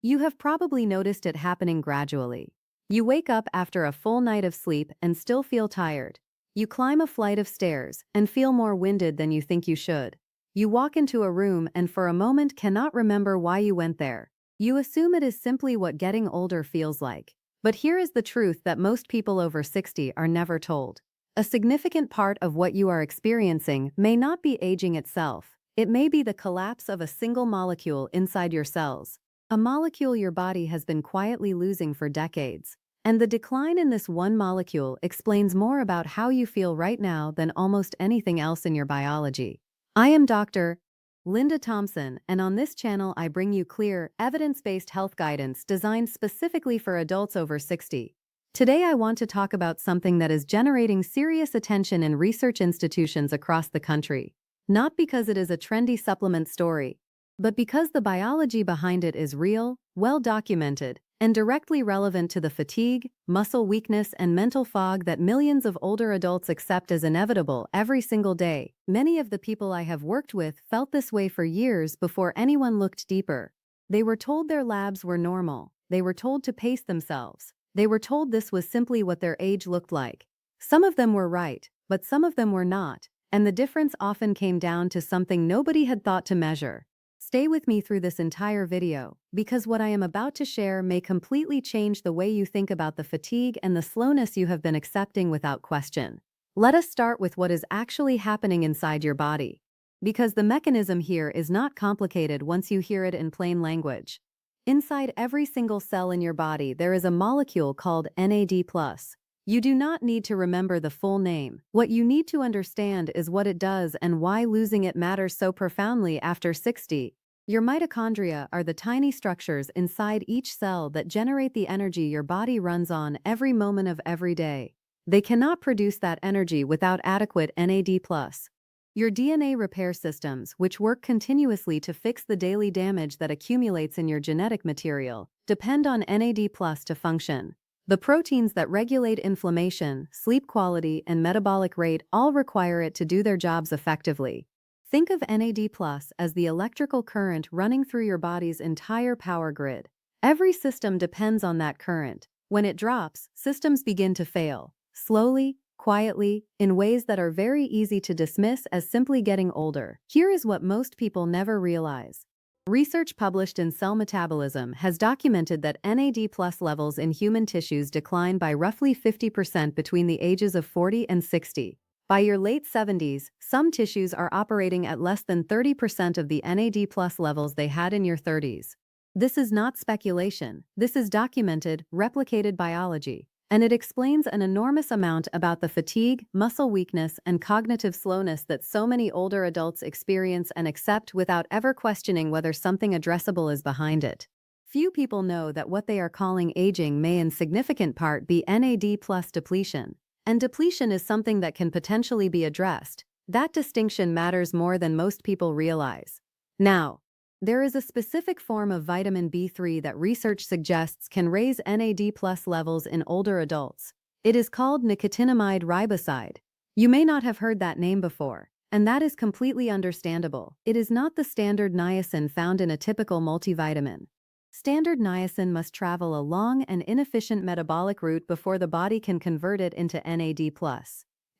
You have probably noticed it happening gradually. You wake up after a full night of sleep and still feel tired. You climb a flight of stairs and feel more winded than you think you should. You walk into a room and for a moment cannot remember why you went there. You assume it is simply what getting older feels like. But here is the truth that most people over 60 are never told. A significant part of what you are experiencing may not be aging itself. It may be the collapse of a single molecule inside your cells. A molecule your body has been quietly losing for decades. And the decline in this one molecule explains more about how you feel right now than almost anything else in your biology. I am Dr. Linda Thompson, and on this channel I bring you clear, evidence-based health guidance designed specifically for adults over 60. Today I want to talk about something that is generating serious attention in research institutions across the country. Not because it is a trendy supplement story, but because the biology behind it is real, well-documented, and directly relevant to the fatigue, muscle weakness, and mental fog that millions of older adults accept as inevitable every single day. Many of the people I have worked with felt this way for years before anyone looked deeper. They were told their labs were normal. They were told to pace themselves. They were told this was simply what their age looked like. Some of them were right, but some of them were not, and the difference often came down to something nobody had thought to measure. Stay with me through this entire video, because what I am about to share may completely change the way you think about the fatigue and the slowness you have been accepting without question. Let us start with what is actually happening inside your body. Because the mechanism here is not complicated once you hear it in plain language. Inside every single cell in your body there is a molecule called NAD+. You do not need to remember the full name. What you need to understand is what it does and why losing it matters so profoundly after 60. Your mitochondria are the tiny structures inside each cell that generate the energy your body runs on every moment of every day. They cannot produce that energy without adequate NAD+. Your DNA repair systems, which work continuously to fix the daily damage that accumulates in your genetic material, depend on NAD+ to function. The proteins that regulate inflammation, sleep quality, and metabolic rate all require it to do their jobs effectively. Think of NAD+ as the electrical current running through your body's entire power grid. Every system depends on that current. When it drops, systems begin to fail, slowly, quietly, in ways that are very easy to dismiss as simply getting older. Here is what most people never realize. Research published in Cell Metabolism has documented that NAD+ levels in human tissues decline by roughly 50% between the ages of 40 and 60. By your late 70s, some tissues are operating at less than 30% of the NAD+ levels they had in your 30s. This is not speculation. This is documented, replicated biology. And it explains an enormous amount about the fatigue, muscle weakness, and cognitive slowness that so many older adults experience and accept without ever questioning whether something addressable is behind it. Few people know that what they are calling aging may in significant part be NAD+ depletion. And depletion is something that can potentially be addressed. That distinction matters more than most people realize. Now, there is a specific form of vitamin B3 that research suggests can raise NAD+ levels in older adults. It is called nicotinamide riboside. You may not have heard that name before, and that is completely understandable. It is not the standard niacin found in a typical multivitamin. Standard niacin must travel a long and inefficient metabolic route before the body can convert it into NAD+.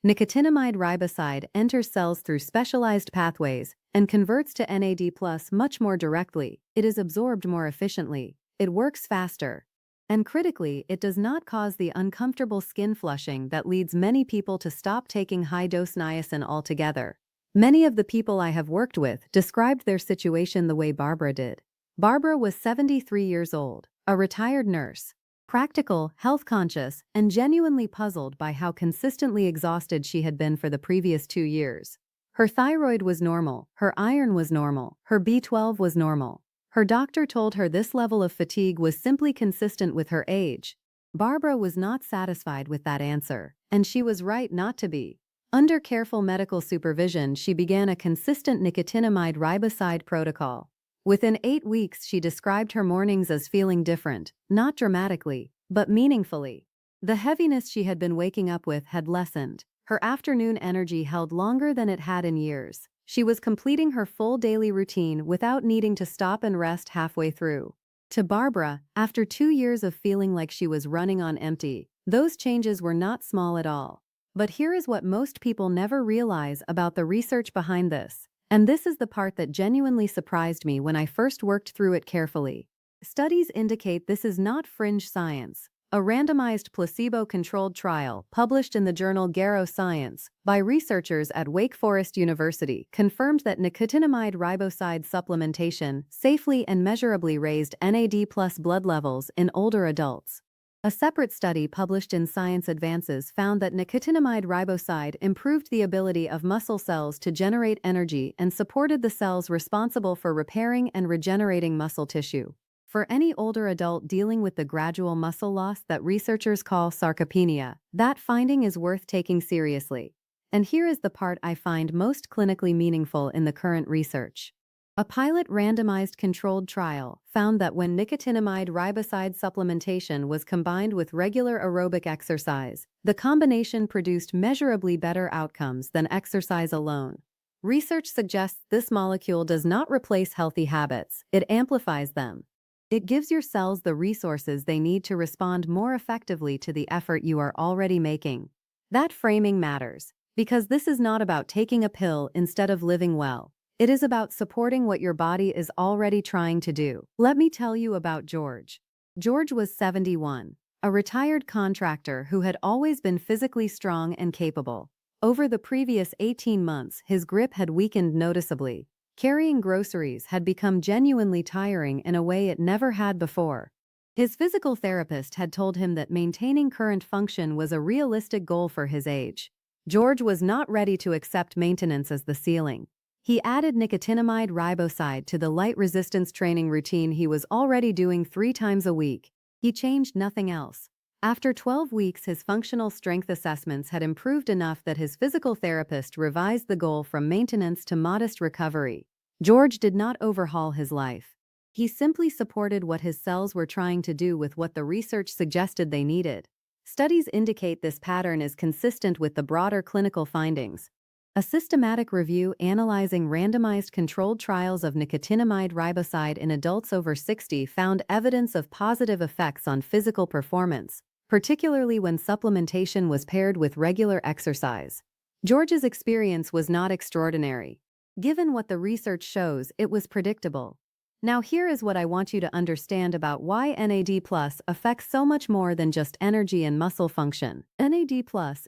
Nicotinamide riboside enters cells through specialized pathways and converts to NAD+ much more directly. It is absorbed more efficiently. It works faster. And critically, it does not cause the uncomfortable skin flushing that leads many people to stop taking high-dose niacin altogether. Many of the people I have worked with described their situation the way Barbara did. Barbara was 73 years old, a retired nurse, practical, health-conscious, and genuinely puzzled by how consistently exhausted she had been for the previous 2 years. Her thyroid was normal, her iron was normal, her B12 was normal. Her doctor told her this level of fatigue was simply consistent with her age. Barbara was not satisfied with that answer, and she was right not to be. Under careful medical supervision, she began a consistent nicotinamide riboside protocol. Within 8 weeks, she described her mornings as feeling different, not dramatically, but meaningfully. The heaviness she had been waking up with had lessened. Her afternoon energy held longer than it had in years. She was completing her full daily routine without needing to stop and rest halfway through. To Barbara, after 2 years of feeling like she was running on empty, those changes were not small at all. But here is what most people never realize about the research behind this. And this is the part that genuinely surprised me when I first worked through it carefully. Studies indicate this is not fringe science. A randomized placebo-controlled trial published in the journal Science by researchers at Wake Forest University confirmed that nicotinamide riboside supplementation safely and measurably raised NAD+ blood levels in older adults. A separate study published in Science Advances found that nicotinamide riboside improved the ability of muscle cells to generate energy and supported the cells responsible for repairing and regenerating muscle tissue. For any older adult dealing with the gradual muscle loss that researchers call sarcopenia, that finding is worth taking seriously. And here is the part I find most clinically meaningful in the current research. A pilot randomized controlled trial found that when nicotinamide riboside supplementation was combined with regular aerobic exercise, the combination produced measurably better outcomes than exercise alone. Research suggests this molecule does not replace healthy habits, it amplifies them. It gives your cells the resources they need to respond more effectively to the effort you are already making. That framing matters, because this is not about taking a pill instead of living well. It is about supporting what your body is already trying to do. Let me tell you about George. George was 71, a retired contractor who had always been physically strong and capable. Over the previous 18 months, his grip had weakened noticeably. Carrying groceries had become genuinely tiring in a way it never had before. His physical therapist had told him that maintaining current function was a realistic goal for his age. George was not ready to accept maintenance as the ceiling. He added nicotinamide riboside to the light resistance training routine he was already doing 3 times a week. He changed nothing else. After 12 weeks, his functional strength assessments had improved enough that his physical therapist revised the goal from maintenance to modest recovery. George did not overhaul his life. He simply supported what his cells were trying to do with what the research suggested they needed. Studies indicate this pattern is consistent with the broader clinical findings. A systematic review analyzing randomized controlled trials of nicotinamide riboside in adults over 60 found evidence of positive effects on physical performance, particularly when supplementation was paired with regular exercise. George's experience was not extraordinary. Given what the research shows, it was predictable. Now here is what I want you to understand about why NAD+ affects so much more than just energy and muscle function. NAD+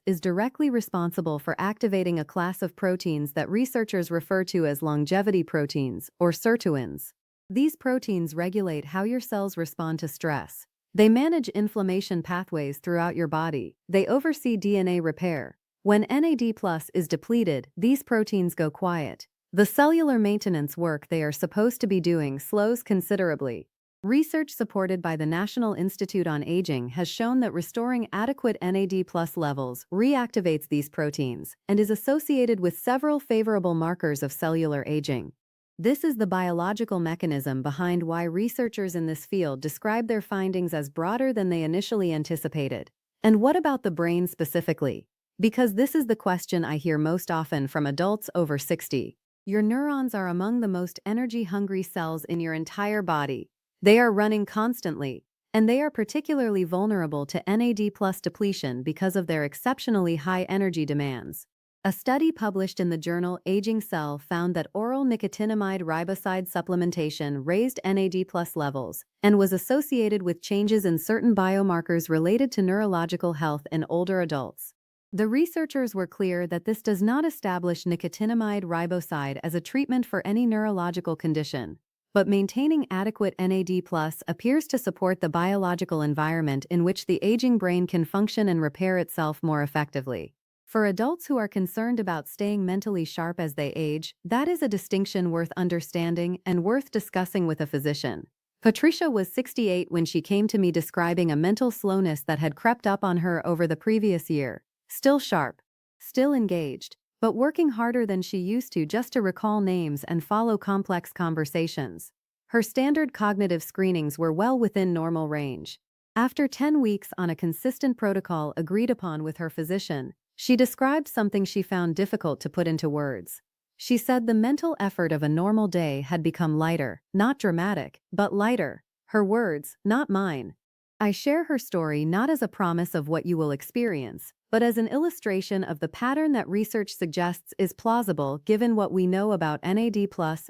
is directly responsible for activating a class of proteins that researchers refer to as longevity proteins, or sirtuins. These proteins regulate how your cells respond to stress. They manage inflammation pathways throughout your body. They oversee DNA repair. When NAD+ is depleted, these proteins go quiet. The cellular maintenance work they are supposed to be doing slows considerably. Research supported by the National Institute on Aging has shown that restoring adequate NAD+ levels reactivates these proteins and is associated with several favorable markers of cellular aging. This is the biological mechanism behind why researchers in this field describe their findings as broader than they initially anticipated. And what about the brain specifically? Because this is the question I hear most often from adults over 60. Your neurons are among the most energy-hungry cells in your entire body. They are running constantly, and they are particularly vulnerable to NAD+ depletion because of their exceptionally high energy demands. A study published in the journal Aging Cell found that oral nicotinamide riboside supplementation raised NAD+ levels and was associated with changes in certain biomarkers related to neurological health in older adults. The researchers were clear that this does not establish nicotinamide riboside as a treatment for any neurological condition, but maintaining adequate NAD+ appears to support the biological environment in which the aging brain can function and repair itself more effectively. For adults who are concerned about staying mentally sharp as they age, that is a distinction worth understanding and worth discussing with a physician. Patricia was 68 when she came to me describing a mental slowness that had crept up on her over the previous year. Still sharp, still engaged, but working harder than she used to just to recall names and follow complex conversations. Her standard cognitive screenings were well within normal range. After 10 weeks on a consistent protocol agreed upon with her physician, she described something she found difficult to put into words. She said the mental effort of a normal day had become lighter, not dramatic, but lighter. Her words, not mine. I share her story not as a promise of what you will experience, but as an illustration of the pattern that research suggests is plausible given what we know about NAD+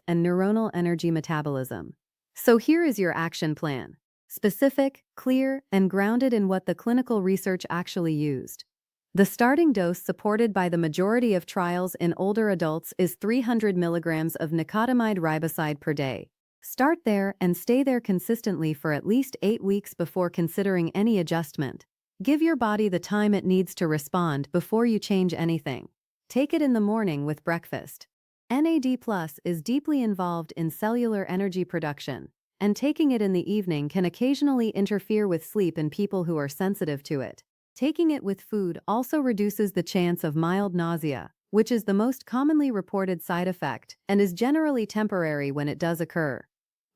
and neuronal energy metabolism. So here is your action plan. Specific, clear, and grounded in what the clinical research actually used. The starting dose supported by the majority of trials in older adults is 300 milligrams of nicotinamide riboside per day. Start there and stay there consistently for at least 8 weeks before considering any adjustment. Give your body the time it needs to respond before you change anything. Take it in the morning with breakfast. NAD+ is deeply involved in cellular energy production, and taking it in the evening can occasionally interfere with sleep in people who are sensitive to it. Taking it with food also reduces the chance of mild nausea, which is the most commonly reported side effect and is generally temporary when it does occur.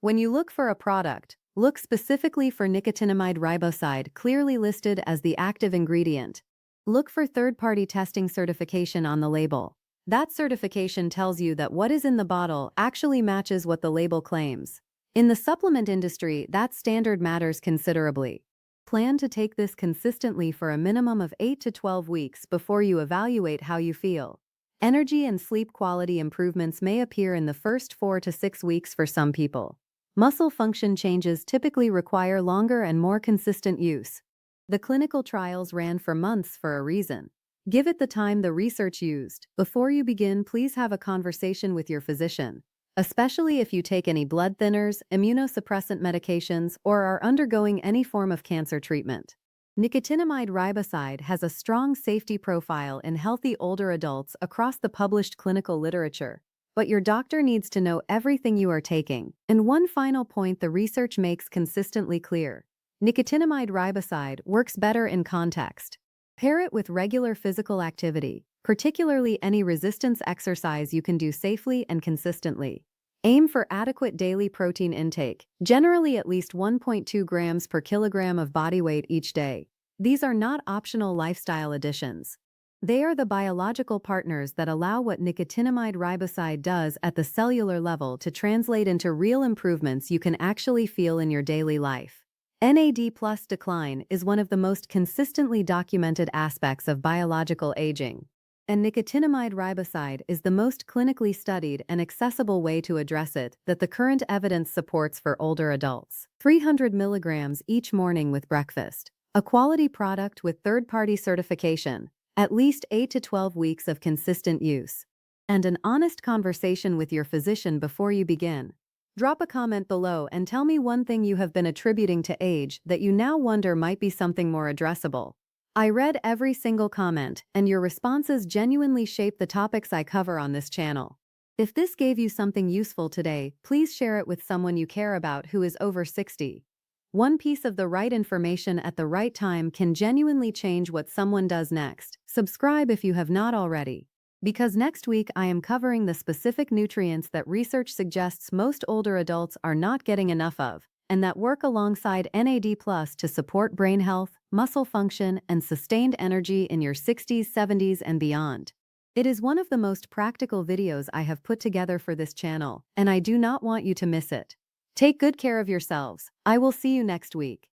When you look for a product, look specifically for nicotinamide riboside clearly listed as the active ingredient. Look for third-party testing certification on the label. That certification tells you that what is in the bottle actually matches what the label claims. In the supplement industry, that standard matters considerably. Plan to take this consistently for a minimum of 8 to 12 weeks before you evaluate how you feel. Energy and sleep quality improvements may appear in the first 4 to 6 weeks for some people. Muscle function changes typically require longer and more consistent use. The clinical trials ran for months for a reason. Give it the time the research used. Before you begin, please have a conversation with your physician, especially if you take any blood thinners, immunosuppressant medications, or are undergoing any form of cancer treatment. Nicotinamide riboside has a strong safety profile in healthy older adults across the published clinical literature, but your doctor needs to know everything you are taking. And one final point the research makes consistently clear: nicotinamide riboside works better in context. Pair it with regular physical activity, particularly any resistance exercise you can do safely and consistently. Aim for adequate daily protein intake, generally at least 1.2 grams per kilogram of body weight each day. These are not optional lifestyle additions. They are the biological partners that allow what nicotinamide riboside does at the cellular level to translate into real improvements you can actually feel in your daily life. NAD+ decline is one of the most consistently documented aspects of biological aging, and nicotinamide riboside is the most clinically studied and accessible way to address it that the current evidence supports for older adults. 300 milligrams each morning with breakfast. A quality product with third-party certification, at least 8 to 12 weeks of consistent use, and an honest conversation with your physician before you begin. Drop a comment below and tell me one thing you have been attributing to age that you now wonder might be something more addressable. I read every single comment, and your responses genuinely shape the topics I cover on this channel. If this gave you something useful today, please share it with someone you care about who is over 60. One piece of the right information at the right time can genuinely change what someone does next. Subscribe if you have not already, because next week I am covering the specific nutrients that research suggests most older adults are not getting enough of, and that work alongside NAD+ to support brain health, muscle function, and sustained energy in your 60s, 70s, and beyond. It is one of the most practical videos I have put together for this channel, and I do not want you to miss it. Take good care of yourselves. I will see you next week.